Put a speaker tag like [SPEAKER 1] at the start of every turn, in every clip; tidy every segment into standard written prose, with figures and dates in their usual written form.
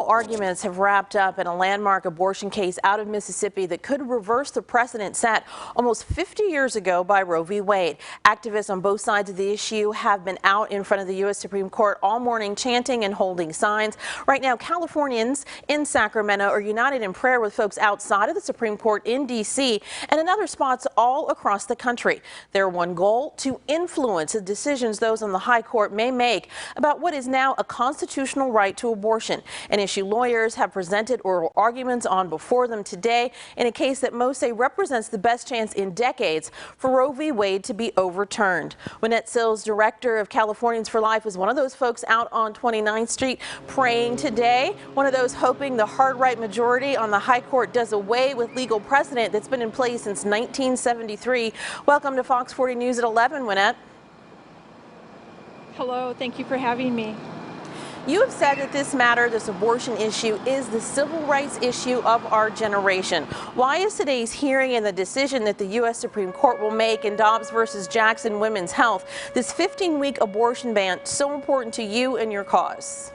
[SPEAKER 1] Oral arguments have wrapped up in a landmark abortion case out of Mississippi that could reverse the precedent set almost 50 years ago by Roe v. Wade. Activists on both sides of the issue have been out in front of the U.S. Supreme Court all morning chanting and holding signs. Right now, Californians in Sacramento are united in prayer with folks outside of the Supreme Court in D.C. and in other spots all across the country. Their one goal: to influence the decisions those on the high court may make about what is now a constitutional right to abortion, an issue lawyers have presented oral arguments on before them today in a case that most say represents the best chance in decades for Roe v. Wade to be overturned. Wynette Sills, director of Californians for Life, was one of those folks out on 29th Street praying today, one of those hoping the hard right majority on the high court does away with legal precedent that's been in place since 1973. Welcome to Fox 40 News at 11, Wynette.
[SPEAKER 2] Hello, thank you for having me.
[SPEAKER 1] You have said that this matter, this abortion issue, is the civil rights issue of our generation. Why is today's hearing and the decision that the U.S. Supreme Court will make in Dobbs versus Jackson Women's Health, this 15-week abortion ban, so important to you and your cause?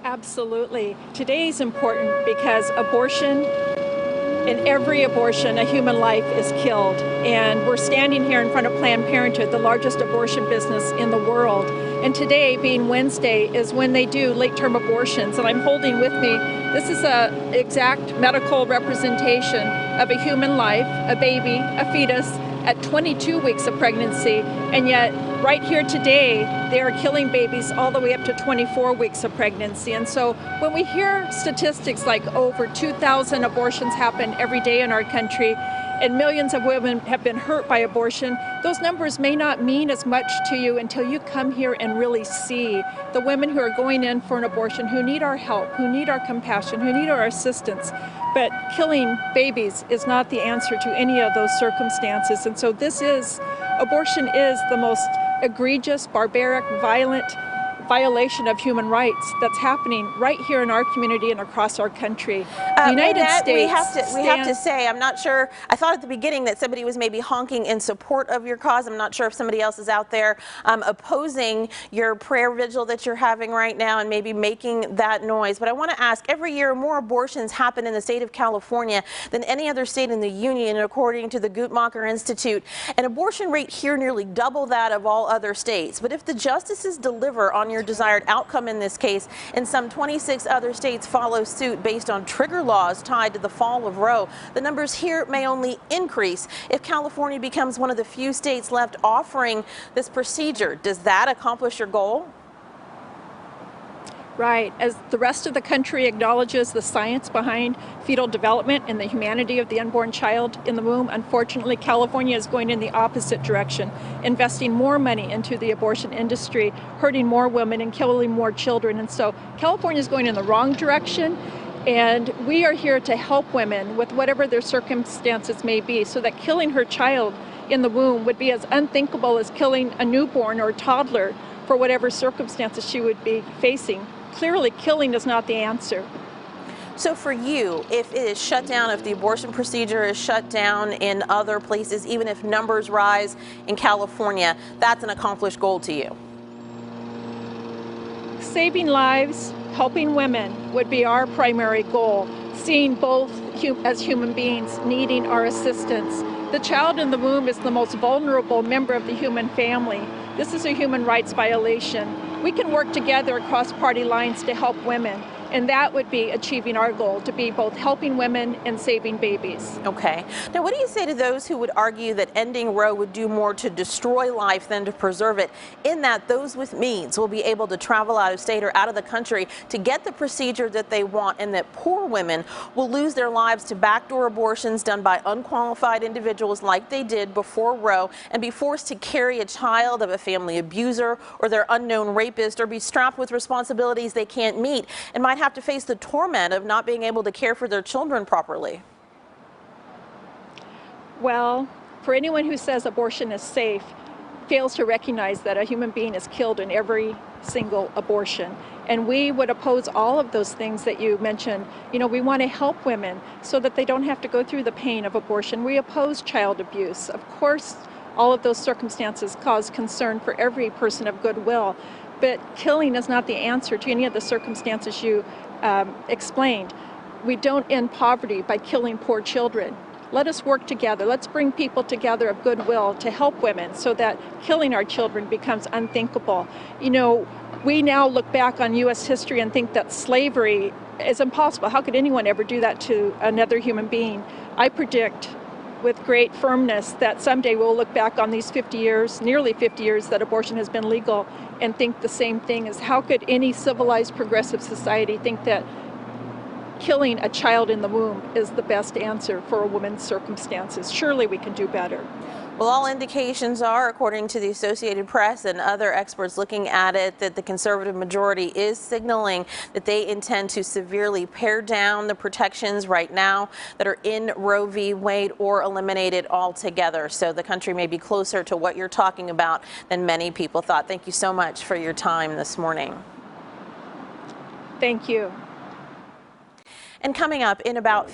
[SPEAKER 2] Absolutely. Today is important because in every abortion, a human life is killed. And we're standing here in front of Planned Parenthood, the largest abortion business in the world. And today, being Wednesday, is when they do late-term abortions. And I'm holding with me, this is an exact medical representation of a human life, a baby, a fetus, at 22 weeks of pregnancy. And yet, right here today, they are killing babies all the way up to 24 weeks of pregnancy. And so when we hear statistics like over 2,000 abortions happen every day in our country, and millions of women have been hurt by abortion, those numbers may not mean as much to you until you come here and really see the women who are going in for an abortion, who need our help, who need our compassion, who need our assistance. But killing babies is not the answer to any of those circumstances. And so abortion is the most egregious, barbaric, violent violation of human rights that's happening right here in our community and across our country. The United States
[SPEAKER 1] we have to say, I'm not sure, I thought at the beginning that somebody was maybe honking in support of your cause. I'm not sure if somebody else is out there opposing your prayer vigil that you're having right now and maybe making that noise. But I want to ask, every year more abortions happen in the state of California than any other state in the union, according to the Guttmacher Institute. An abortion rate here nearly double that of all other states. But if the justices deliver on your desired outcome in this case, and some 26 other states follow suit based on trigger laws tied to the fall of Roe, the numbers here may only increase if California becomes one of the few states left offering this procedure. Does that accomplish your goal?
[SPEAKER 2] Right. As the rest of the country acknowledges the science behind fetal development and the humanity of the unborn child in the womb, unfortunately, California is going in the opposite direction, investing more money into the abortion industry, hurting more women and killing more children. And so California is going in the wrong direction. And we are here to help women with whatever their circumstances may be, so that killing her child in the womb would be as unthinkable as killing a newborn or a toddler for whatever circumstances she would be facing. Clearly, killing is not the answer.
[SPEAKER 1] So for you, if it is shut down, if the abortion procedure is shut down in other places, even if numbers rise in California, that's an accomplished goal to you?
[SPEAKER 2] Saving lives, helping women would be our primary goal, seeing both as human beings needing our assistance. The child in the womb is the most vulnerable member of the human family. This is a human rights violation. We can work together across party lines to help women, and that would be achieving our goal, to be both helping women and saving babies.
[SPEAKER 1] Okay. Now, what do you say to those who would argue that ending Roe would do more to destroy life than to preserve it, in that those with means will be able to travel out of state or out of the country to get the procedure that they want, and that poor women will lose their lives to backdoor abortions done by unqualified individuals like they did before Roe, and be forced to carry a child of a family abuser or their unknown rapist, or be strapped with responsibilities they can't meet and might have to face the torment of not being able to care for their children properly?
[SPEAKER 2] Well, for anyone who says abortion is safe, fails to recognize that a human being is killed in every single abortion. And we would oppose all of those things that you mentioned. You know, we want to help women so that they don't have to go through the pain of abortion. We oppose child abuse. Of course, all of those circumstances cause concern for every person of goodwill. But killing is not the answer to any of the circumstances you explained. We don't end poverty by killing poor children. Let us work together. Let's bring people together of goodwill to help women so that killing our children becomes unthinkable. You know, we now look back on U.S. history and think that slavery is impossible. How could anyone ever do that to another human being? I predict with great firmness that someday we'll look back on these 50 years, nearly 50 years that abortion has been legal, and think the same thing as how could any civilized progressive society think that killing a child in the womb is the best answer for a woman's circumstances. Surely we can do better.
[SPEAKER 1] Well, all indications are, according to the Associated Press and other experts looking at it, that the conservative majority is signaling that they intend to severely pare down the protections right now that are in Roe v. Wade or eliminate it altogether. So the country may be closer to what you're talking about than many people thought. Thank you so much for your time this morning.
[SPEAKER 2] Thank you.
[SPEAKER 1] And coming up in about